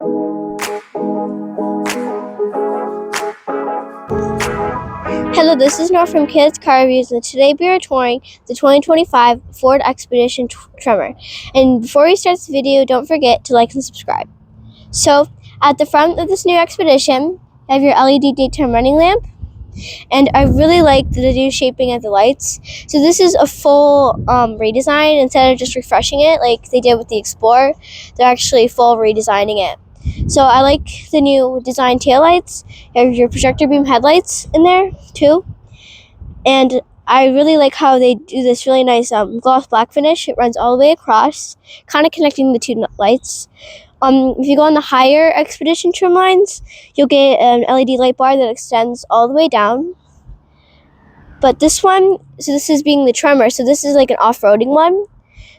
Hello, this is Nora from Kids Car Reviews, and today we are touring the 2025 Ford Expedition Tremor. And before we start this video, don't forget to like and subscribe. So, at the front of this new Expedition, you have your LED daytime running lamp, and I really like the new shaping of the lights. So this is a full redesign. Instead of just refreshing it like they did with the Explorer, they're actually full redesigning it. So I like the new design taillights. You have your projector beam headlights in there too. And I really like how they do this really nice gloss black finish. It runs all the way across, kind of connecting the two lights. If you go on the higher Expedition trim lines, you'll get an LED light bar that extends all the way down. But this one, so this is being the Tremor, so this is like an off-roading one.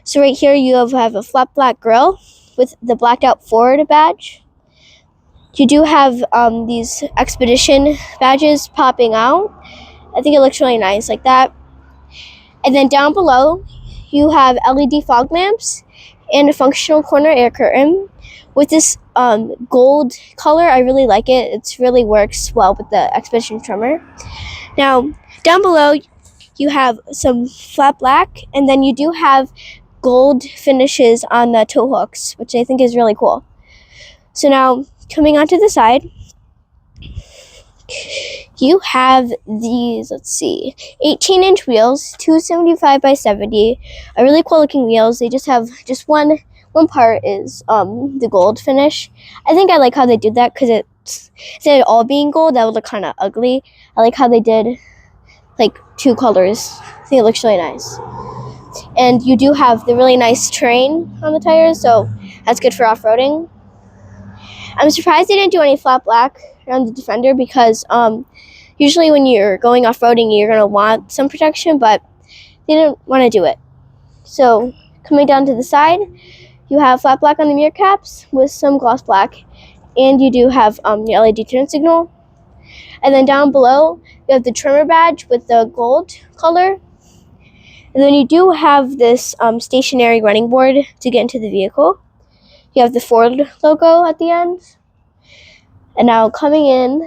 So right here you have a flat black grille with the blacked out Ford badge. You do have these Expedition badges popping out. I think it looks really nice like that. And then down below, you have LED fog lamps and a functional corner air curtain with this gold color. I really like it. It really works well with the Expedition Tremor. Now, down below, you have some flat black, and then you do have gold finishes on the tow hooks, which I think is really cool. So now, coming onto the side, you have these, 18-inch wheels, 275 by 70, are really cool looking wheels. They just have one part is the gold finish. I think I like how they did that because instead of all being gold, that would look kind of ugly. I like how they did like two colors. I think it looks really nice. And you do have the really nice terrain on the tires, so that's good for off-roading. I'm surprised they didn't do any flat black around the Defender because usually when you're going off-roading, you're going to want some protection, but they didn't want to do it. So coming down to the side, you have flat black on the mirror caps with some gloss black, and you do have your LED turn signal. And then down below, you have the Tremor badge with the gold color. And then you do have this stationary running board to get into the vehicle. You have the Ford logo at the end. And now coming in,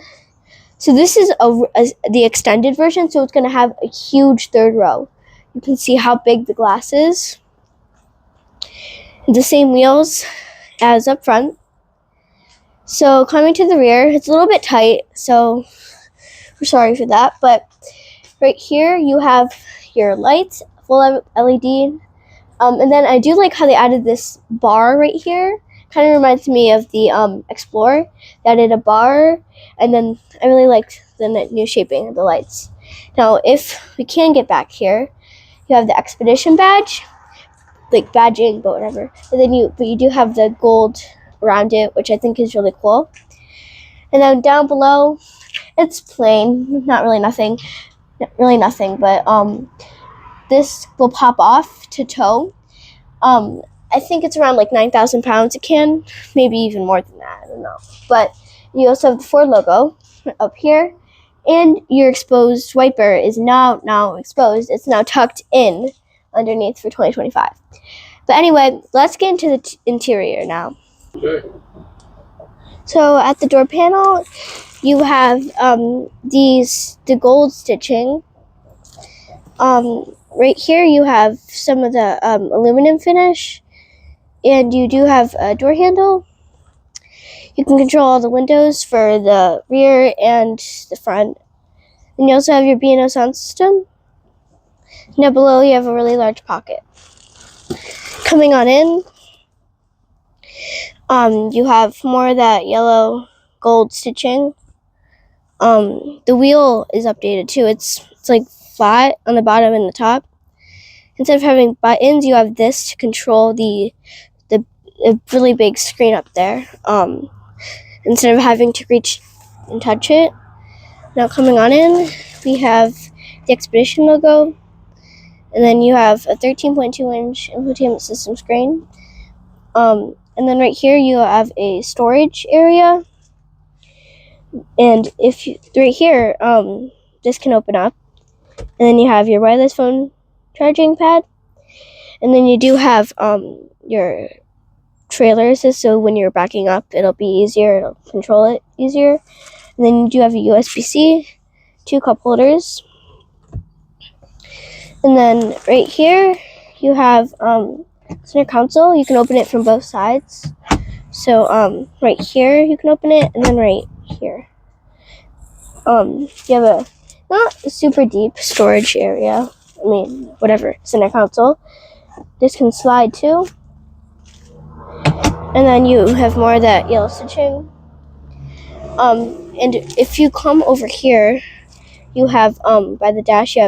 so this is the extended version, so it's going to have a huge third row. You can see how big the glass is. The same wheels as up front. So coming to the rear, it's a little bit tight, so we're sorry for that. But right here you have your lights, full LED. And then I do like how they added this bar right here. Kind of reminds me of the Explorer. They added a bar, and then I really liked the new shaping of the lights. Now, if we can get back here, you have the Expedition badge, like badging, but whatever. And then you do have the gold around it, which I think is really cool. And then down below, it's plain, not really nothing, but this will pop off to tow. I think it's around like 9,000 pounds. It can, maybe even more than that, I don't know. But you also have the Ford logo up here, and your exposed wiper is now exposed. It's now tucked in underneath for 2025. But anyway, let's get into the interior now. Okay. So at the door panel, you have the gold stitching. Right here you have some of the aluminum finish, and you do have a door handle. You can control all the windows for the rear and the front. And you also have your B&O sound system. Now below you have a really large pocket. Coming on in, you have more of that yellow gold stitching. The wheel is updated too. It's like flat on the bottom and the top. Instead of having buttons, you have this to control the really big screen up there. Instead of having to reach and touch it. Now coming on in, we have the Expedition logo, and then you have a 13.2-inch infotainment system screen. And then right here you have a storage area, and right here, this can open up, and then you have your wireless phone charging pad, and then you do have your trailers so when you're backing up, it'll be easier. It'll control it easier. And then you do have a USB-C, 2 cup holders. And then right here, you have center console. You can open it from both sides. So right here, you can open it, and then right here. You have a not super deep storage area. I mean, whatever, center console. This can slide too. And then you have more of that yellow stitching. And if you come over here, you have by the dash, you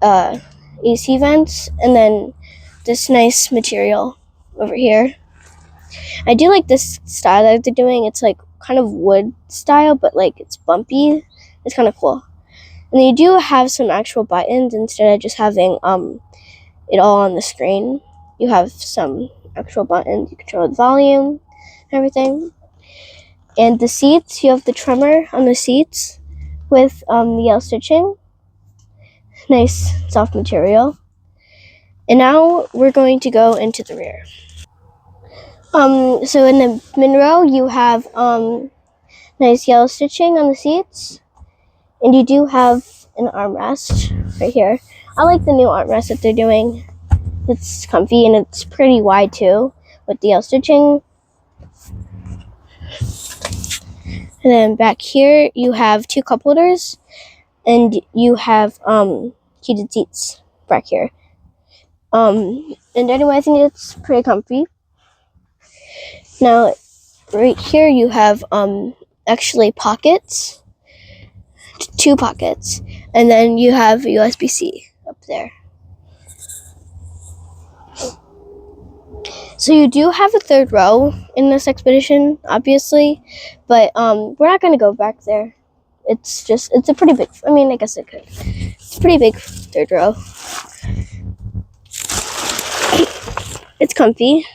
have AC vents, and then this nice material over here. I do like this style that they're doing. It's like kind of wood style, but like it's bumpy. It's kind of cool. And then you do have some actual buttons instead of just having it all on the screen. You have some actual buttons. You control the volume and everything. And the seats, you have the Tremor on the seats with the yellow stitching. Nice soft material. And now we're going to go into the rear. So in the mid row, you have nice yellow stitching on the seats. And you do have an armrest right here. I like the new armrest that they're doing. It's comfy and it's pretty wide too with the yellow stitching. And then back here you have 2 cup holders and you have heated seats back here. And anyway, I think it's pretty comfy. Now right here you have actually pockets. 2 pockets, and then you have USB-C up there. So you do have a 3rd row in this Expedition, obviously, but we're not going to go back there. It's a pretty big, I mean, I guess it could. It's a pretty big 3rd row. It's comfy.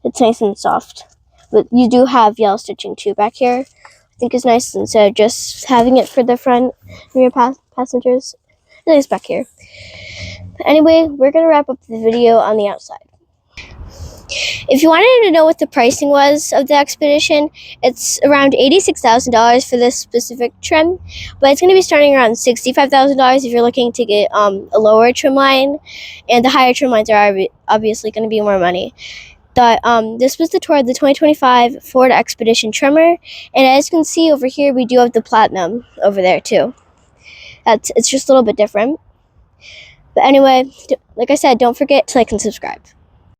It's nice and soft. But you do have yellow stitching too back here. I think it's nice instead of just having it for the front rear passengers. It is back here. But anyway, we're going to wrap up the video on the outside. If you wanted to know what the pricing was of the Expedition, it's around $86,000 for this specific trim, but it's going to be starting around $65,000 if you're looking to get a lower trim line, and the higher trim lines are obviously going to be more money. But this was the tour of the 2025 Ford Expedition Tremor, and as you can see over here, we do have the Platinum over there too. It's just a little bit different. But anyway, like I said, don't forget to like and subscribe.